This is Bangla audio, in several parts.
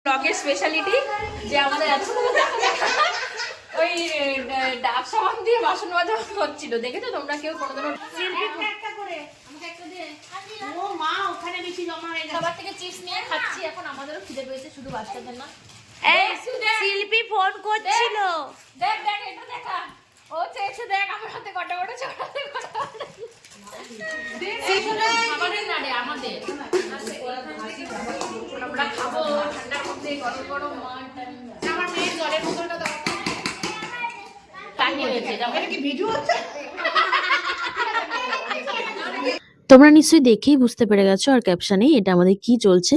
ব্লগের স্পেশালিটি যে আমাদের এত ওই ডাব সাবান দিয়ে বাসন মাজা হচ্ছিল, দেখেছো তোমরা কেউ কোনোদিনও? সবার থেকে চিপস নিয়ে খাচ্ছি এখন, আমাদেরও খিদে পেয়েছে, শুধু বাচ্চাদের না। শিল্পী ফোন করছিল, দেখ দেখ এটা দেখা, ও চেয়েছে দেখ আমার হাতে কটা কটা ছোটাতে আমাদের না রে, আমাদের আমরা খাবো ঠান্ডার মধ্যে গরম গরম মাছ। আমার মেয়ের জলের বোতলটা দাও। টাকি হয়েছে, এটা কি ভিডিও হচ্ছে? তোমরা নিশ্চয়ই দেখেই বুঝতে পেরে গেছো আর ক্যাপশনে এটা আমাদের কি চলছে।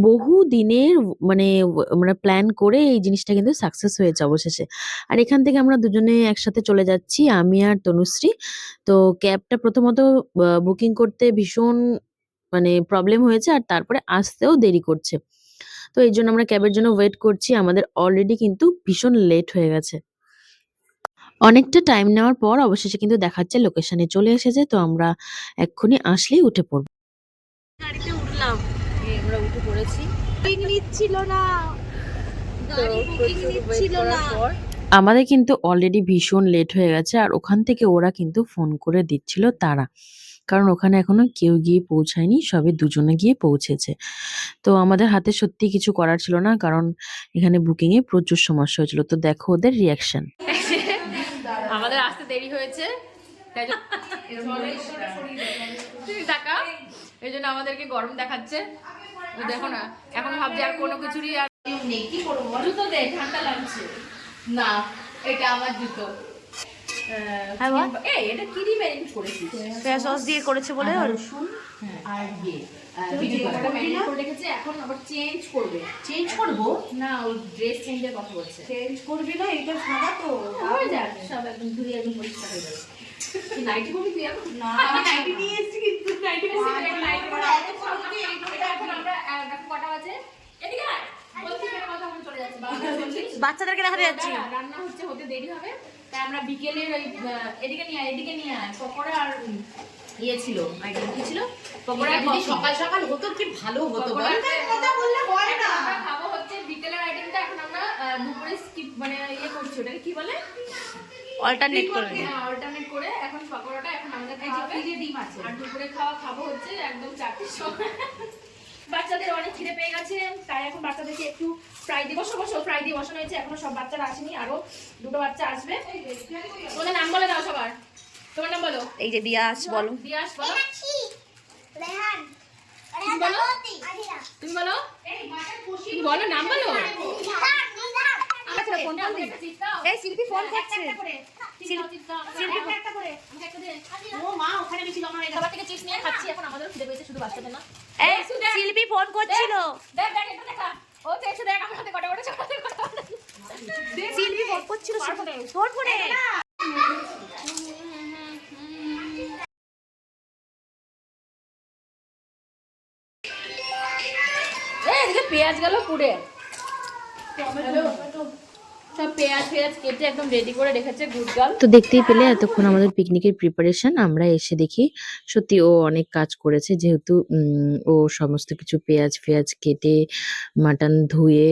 বহু দিনের মানে আমরা প্ল্যান করে এই জিনিসটা কিন্তু সাকসেস হয়েছে অবশেষে। আর এখান থেকে আমরা দুজনে একসাথে চলে যাচ্ছি, আমি আর তনুশ্রী। তো ক্যাবটা প্রথমত বুকিং করতে ভীষণ মানে প্রবলেম হয়েছে, আর তারপরে আসতেও দেরি করছে। তো এই জন্য আমরা ক্যাবের জন্য ওয়েট করছি, আমাদের অলরেডি কিন্তু ভীষণ লেট হয়ে গেছে। অনেকটা টাইম নেওয়ার পর অবশেষে কিন্তু দেখাচ্ছে লোকেশনে চলে এসেছে। তো আমরা এক্ষুনি আসলেই উঠে পড়ব। গাড়িতে উঠলাম, আমরা উঠে পড়েছি। বুকিং নিচ্ছিল না, গাড়ি বুকিং নিচ্ছিল না। পর আমাদের কিন্তু অলরেডি ভীষণ লেট হয়ে গেছে, আর ওখান থেকে ওরা কিন্তু ফোন করে দিচ্ছিল তারা, কারণ ওখানে এখনো কেউ গিয়ে পৌঁছায়নি, সবে দুজনে গিয়ে পৌঁছেছে। তো আমাদের হাতে সত্যি কিছু করার ছিল না, কারণ এখানে বুকিং এ প্রচুর সমস্যা হয়েছিল। তো দেখো ওদের রিয়াকশন। আমাদের আসতে দেরি হয়েছে, তাই টাকা এই জন্য আমাদেরকে গরম দেখাচ্ছে। দেখো না, এখন ভাবছি আর কোনো কিছুরই আর নেই, কি করবো? জুতো দে, ঠান্ডা লাগছে। না এটা আমার জুতো। এটা কি দিয়ে ম্যারিনেট করেছিস? সয়া সস দিয়ে করেছে বলে রসুন আর ইয়ে ভিডিওটা ম্যারিনেট করে রেখেছে, এখন আবার চেঞ্জ করবে। চেঞ্জ করবো না, ওই ড্রেস চেঞ্জের কথা বলছে। চেঞ্জ করবি না, এটা সাদা তো হয়ে যাবে, সব একদম ধুয়ে একদম পরিষ্কার হয়ে যাবে। নাইটি করবি তুই এখন? না আমি নাইটি নিয়ে এসেছি, কিন্তু নাইটি নাইটি করা এটা এখন আমরা কটা বাজে? এদিকে আয়, বলছি কেন কথা বলে চলে যাচ্ছে। বাচ্চাদেরকে দেখাতে যাচ্ছি, রান্না হচ্ছে, হতে দেরি হবে, তাই আমরা বিকেলের ওই এদিকে নিয়ে আয় পকোড়া আর ইয়ে ছিল, আইটেম কি ছিল? পকোড়া। সকাল সকাল হতো কি ভালো হতো, কথা বললে হয় না। আমরা খাবো হচ্ছে বিকেলের আইটেমটা, এখন আমরা দুপুরে স্কিপ মানে ইয়ে করছি, ওটাকে কি বলে, অল্টারনেট করে। হ্যাঁ অল্টারনেট করে এখন পকোড়াটা এখন আমাদের খাওয়া হবে, ডিম আছে, আর দুপুরে খাবো হচ্ছে একদম 4টের সময়। বাচ্চাদের অনেক খিদে পেয়ে গেছে, তাই এখন বাচ্চাদেরকে একটু ফ্রাই দিয়ে ফ্রাই দিয়ে বসানো হয়েছে। এখনো সব বাচ্চারা আসেনি, আরো দুটো বাচ্চা আসবে। তোমাদের নাম বলে দাও সবার, তোমার নাম বলো। এই যে দিয়াস, বলো। দিয়াস বলো। তুমি বলো, তুমি বলো নাম বলো। এই শিল্পী ফোন করছে, সবার থেকে চিপস নিয়ে খাচ্ছি এখন, আমাদেরও খিদে পেয়েছে, শুধু বাচ্চাদের না। এই শিল্পী ফোন করছিল, দেখ দেখ এটা দেখা, ও চেয়েছে দেখ আমার হাতে কটা কটা ছোটাতে শিল্পী ফোন করছিল, ফোন করে। এদিকে পেঁয়াজ গেল পুড়ে, সব পেঁয়াজ কেটে একদম রেডি করে রেখেছে গুড়গাল। তো দেখতেই পেলে এতক্ষণ আমাদের পিকনিকের প্রিপারেশন। আমরা এসে দেখি সত্যি ও অনেক কাজ করেছে, যেহেতু ও সমস্ত কিছু পেঁয়াজ কেটে মাটন ধুয়ে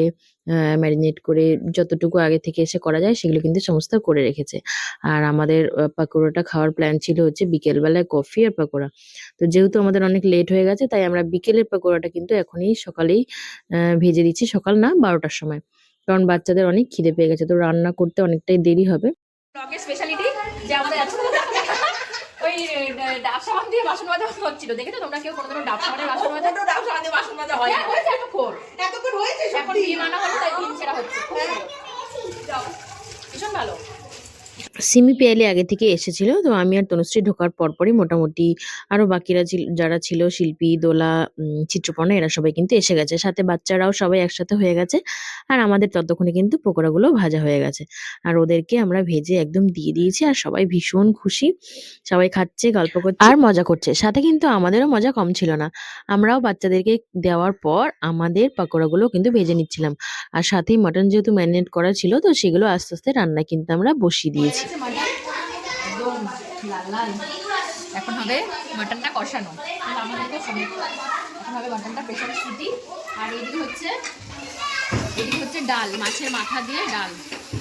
ম্যারিনেট করে যতটুকু আগে থেকে এসে করা যায় সেগুলো কিন্তু সমস্ত করে রেখেছে। আর আমাদের পাকোড়াটা খাওয়ার প্ল্যান ছিল হচ্ছে বিকেলবেলায় কফি আর পাকোড়া। তো যেহেতু আমাদের অনেক লেট হয়ে গেছে, তাই আমরা বিকেলের পাকোড়াটা কিন্তু এখনই সকালেই ভেজে দিচ্ছি, সকাল না 12টার সময়, কারণ বাচ্চাদের অনেক খিদে পেয়ে গেছে, তো রান্না করতে অনেকটাই দেরি হবে। ব্লগের স্পেশালিটি যে আমাদের ওই ডাব সাবান দিয়ে বাসন মাজা হচ্ছিল, দেখেছো তোমরা কেউ কোনোদিনও ডাব সাবানের বাসন মাজা? ডাব সাবান দিয়ে বাসন মাজা হয়, হয়েছে এতক্ষণ হয়েছে, এখন ডিম আনা হলো তাই ডিম ছেড়া হচ্ছে, ভীষণ ভালো। সিমি পিয়ালি আগে থেকে এসেছিল, তো আমি আর তনুশ্রী ঢোকার পরপরই মোটামুটি আরো বাকিরা যারা ছিল, শিল্পী, দোলা, চিত্রপর্ণা, এরা সবাই কিন্তু এসে গেছে, সাথে বাচ্চারাও সবাই একসাথে হয়ে গেছে। আর আমাদের ততক্ষণে কিন্তু পকোড়াগুলো ভাজা হয়ে গেছে, আর ওদেরকে আমরা ভেজে একদম দিয়ে দিয়েছি, আর সবাই ভীষণ খুশি, সবাই খাচ্ছে, গল্প করছে আর মজা করছে। সাথে কিন্তু আমাদেরও মজা কম ছিল না, আমরাও বাচ্চাদেরকে দেওয়ার পর আমাদের পকোড়াগুলো কিন্তু ভেজে নিচ্ছিলাম, আর সাথেই মাটন যেহেতু ম্যারিনেট করা ছিল, তো সেগুলো আস্তে আস্তে রান্না কিন্তু আমরা বসিয়ে দিয়েছি। একদম লাল লাল, এখন হবে মাটনটা কষানো, আমাদেরকে এখন হবে মাটনটা প্রেশার সিটি। আর এদিকে হচ্ছে এদিকে হচ্ছে ডাল, মাছের মাথা দিয়ে ডাল,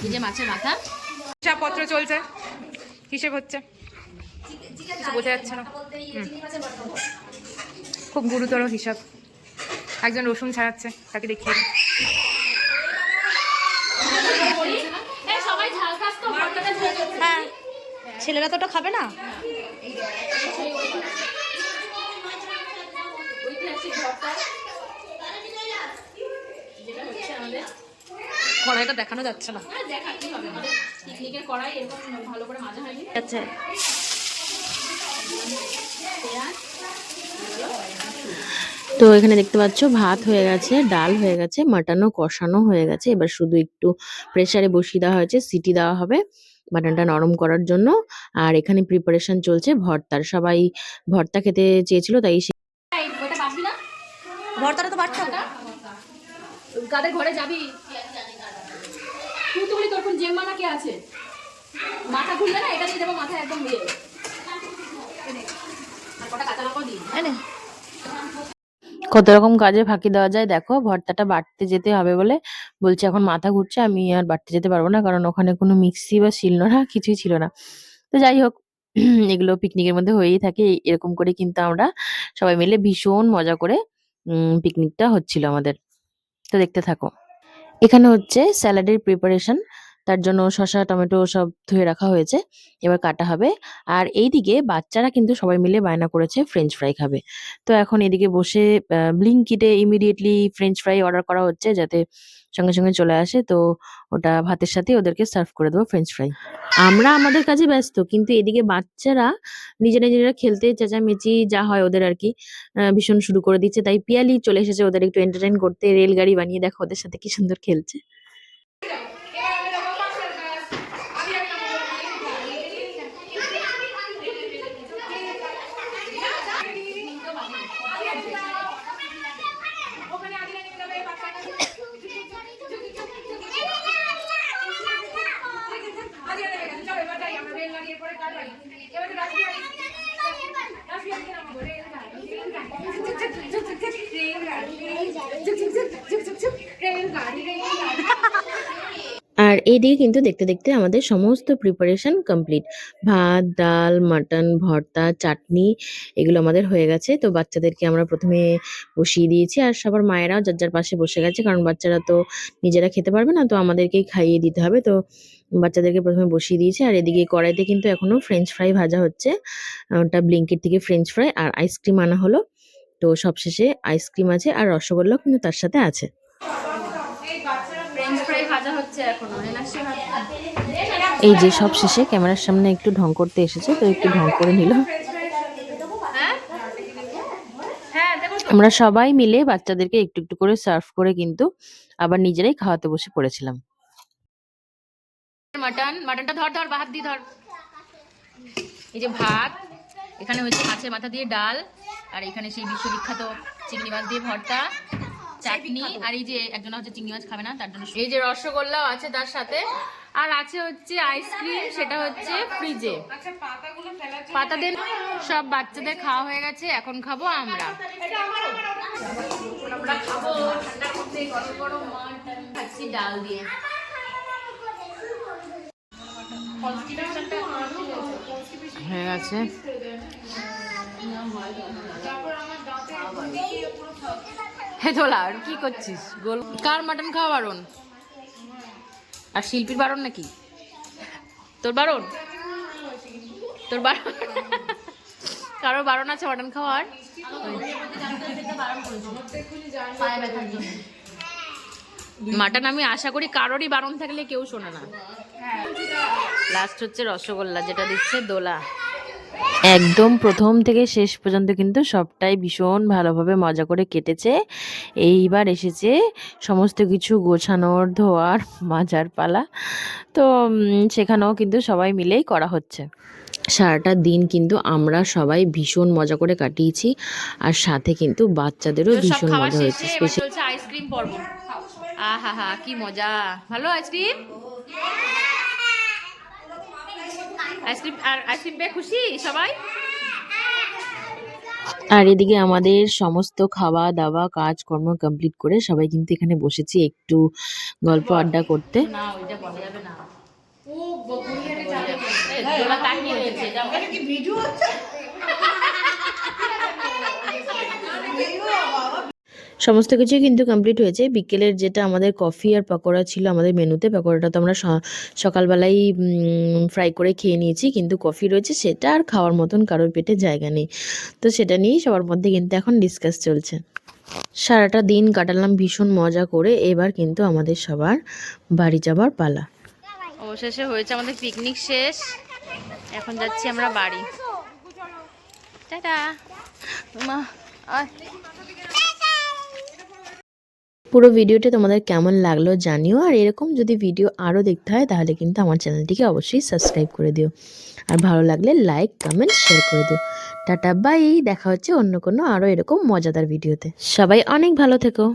এই যে মাছের মাথা। হিসাবপত্র চলছে, হিসেব হচ্ছে, কিছু বোঝা যাচ্ছে না। খুব গুরুতর হিসাব। একজন রসুন ছাড়াচ্ছে, তাকে দেখিয়ে দিই। হ্যাঁ, ছেলেরা তো ওটা খাবে না। কড়াইটা দেখানো যাচ্ছে না। আচ্ছা, তো এখানে দেখতে পাচ্ছ ভাত হয়ে গেছে, ডাল হয়ে গেছে, মাটনও কষানো হয়ে গেছে। এবার শুধু একটু প্রেসারে বসিয়ে দেওয়া হয়েছে, সিটি দেওয়া হবে মাটনটা নরম করার জন্য। আর এখানে প্রিপারেশন চলছে ভর্তার। সবাই ভর্তা খেতে চেয়েছিল, তাই ভর্তাটা তো বাড়ছো। কাদের ঘরে যাবি তুই? তো বলি তোর কোন জেম্মা নাকি আছে, মাথা খুললে না এটা দিয়ে দেবো, মাথা একদম দিয়ে আর কটা কাঁচা লঙ্কা দিই। কত রকম কাজে ফাঁকি দেওয়া যায়। দেখো ভর্তাটা বাটতে যেতে হবে বলে বলছে, এখন মাথা ঘুরছে, আমি আর বাটতে যেতে পারবো না, কারণ ওখানে কোনো মিক্সি বা শিলনোড়া কিছুই ছিল না। তো যাই হোক, এগুলো পিকনিকের মধ্যে হয়েই থাকে। এরকম করে কিন্তু আমরা সবাই মিলে ভীষণ মজা করে পিকনিকটা হচ্ছিল আমাদের। তো দেখতে থাকো। এখানে হচ্ছে স্যালাডের প্রিপারেশন, তার জন্য শসা টমেটো সব ধুয়ে রাখা হয়েছে, এবার কাটা হবে। আর এইদিকে বাচ্চারা কিন্তু সবাই মিলে বায়না করেছে ফ্রেঞ্চ ফ্রাই খাবে। তো এখন এদিকে বসে ব্লিঙ্কিটে ইমিডিয়েটলি ফ্রেঞ্চ ফ্রাই অর্ডার করা হচ্ছে, যাতে সঙ্গে সঙ্গে চলে আসে। তো ওটা ভাতের সাথে ওদেরকে সার্ভ করে দেবো ফ্রেঞ্চ ফ্রাই। আমরা আমাদের কাজে ব্যস্ত, কিন্তু এদিকে বাচ্চারা নিজেরা নিজেরা খেলতে চেঁচামেচি যা হয় ওদের আর কি ভীষণ শুরু করে দিচ্ছে। তাই পিয়ালি চলে এসেছে ওদের একটু এন্টারটেইন করতে। রেলগাড়ি বানিয়ে দেখো ওদের সাথে কি সুন্দর খেলছে। আর এইদিকে কিন্তু দেখতে দেখতে আমাদের সমস্ত প্রিপারেশন কমপ্লিট। ভাত, ডাল, মাটন, ভর্তা, চাটনি এগুলো আমাদের হয়ে গেছে। তো বাচ্চাদেরকে আমরা প্রথমে বসিয়ে দিয়েছি, আর সবার মায়েরাও যার যার পাশে বসে গেছে, কারণ বাচ্চারা তো নিজেরা খেতে পারবে না, তো আমাদেরকেই খাইয়ে দিতে হবে। তো বাচ্চাদেরকে প্রথমে বসিয়ে দিয়েছি। আর এদিকে কড়াইতে কিন্তু এখনো ফ্রেঞ্চ ফ্রাই ভাজা হচ্ছে। ওটা ব্লিঙ্কিট থেকে ফ্রেঞ্চ ফ্রাই আর আইসক্রিম আনা হলো। তো সবশেষে আইসক্রিম আছে, আর রসগোল্লাও কিন্তু তার সাথে আছে। ফ্রেঞ্চ ফ্রাই ভাজা হচ্ছে এখনো। এই যে সব শেষে ক্যামেরার সামনে একটু ঢং করতে এসেছে, তো একটু ঢং করে নিল। আমরা সবাই মিলে বাচ্চাদেরকে একটু একটু করে সার্ভ করে কিন্তু আবার নিজেরাই খাওয়াতে বসে পড়েছিলাম। মাটনটা ধর ধর, ভাত দিয়ে ধর। এই যে ভাত, এখানে হচ্ছে মাছের মাথা দিয়ে ডাল, আর এখানে সেই বিশ্ববিখ্যাত চিংড়ি মাছ দিয়ে ভর্তা, চাটনি, আর এই যে একজন হচ্ছে চিংড়ি মাছ খাবে না তার জন্য এই যে রসগোল্লাও আছে তার সাথে, আর আছে হচ্ছে আইসক্রিম, সেটা হচ্ছে ফ্রিজে। পাতা দেন। সব বাচ্চাদের খাওয়া হয়ে গেছে, এখন খাবো আমরা। আমরা খাবো ঠান্ডার মধ্যে গরম গরম মাটন খাচ্ছি ডাল দিয়ে। হয়ে গেছে। হে দোলা, কি করছিস? গোল কার মাটন খাওয়া বারণ? আর শিল্পীর বারণ নাকি? তোর বারণ? তোর বারণ? কারো বারণ আছে মাটন খাওয়ার? মাটন আমি আশা করি কারোরই বারণ থাকলে কেউ শোনে না। লাস্ট হচ্ছে রসগোল্লা, যেটা দিচ্ছে দোলা। একদম প্রথম থেকে শেষ পর্যন্ত কিন্তু সবটাই ভীষণ ভালোভাবে মজা করে কেটেছে। এইবার এসেছে সমস্ত কিছু গোছানোর, ধোয়ার, মাজার পালা। তো সেখানেও কিন্তু সবাই মিলেই করা হচ্ছে। সারাটা দিন কিন্তু আমরা সবাই ভীষণ মজা করে কাটিয়েছি, আর সাথে কিন্তু বাচ্চাদেরও ভীষণ মজা হয়েছে। স্পেশাল চলছে আইসক্রিম পর্ব। আহা হা, কি মজা! ভালো আইসক্রিম, আইসক্রিম আর আইসক্রিম পেয়ে খুশি সবাই। আর এদিকে আমাদের সমস্ত খাওয়া দাওয়া কাজকর্ম কমপ্লিট করে সবাই কিন্তু এখানে বসেছি একটু গল্প আড্ডা করতে। না ওইটা বলা যাবে না। ও বগুড়িয়াতে যাবে। দোলা তাকিয়ে রয়েছে যাও। এটা কি ভিডিও হচ্ছে? সমস্ত কিছুই কিন্তু কমপ্লিট হয়েছে। বিকেলের যেটা আমাদের কফি আর পকোড়া ছিল আমাদের মেনুতে, পকোড়াটা তো আমরা সকালবেলাই ফ্রাই করে খেয়ে নিয়েছি, কিন্তু কফি রয়েছে সেটা আর খাওয়ার মতন কারোর পেটে জায়গা নেই। তো সেটা নিয়েই সবার মধ্যে কিন্তু এখন ডিসকাস চলছে। সারাটা দিন কাটালাম ভীষণ মজা করে, এবার কিন্তু আমাদের সবার বাড়ি যাবার পালা। অবশেষে হয়েছে আমাদের পিকনিক শেষ, এখন যাচ্ছি আমরা বাড়ি। টাটা মা। পুরো ভিডিওটা তোমাদের কেমন লাগলো জানিও, আর এরকম যদি ভিডিও আরও দেখতে হয় তাহলে কিন্তু আমার চ্যানেলটিকে অবশ্যই সাবস্ক্রাইব করে দিও, আর ভালো লাগলে লাইক কমেন্ট শেয়ার করে দিও। টাটা বাই, দেখা হচ্ছে অন্য কোনো আরও এরকম মজাদার ভিডিওতে। সবাই অনেক ভালো থেকো।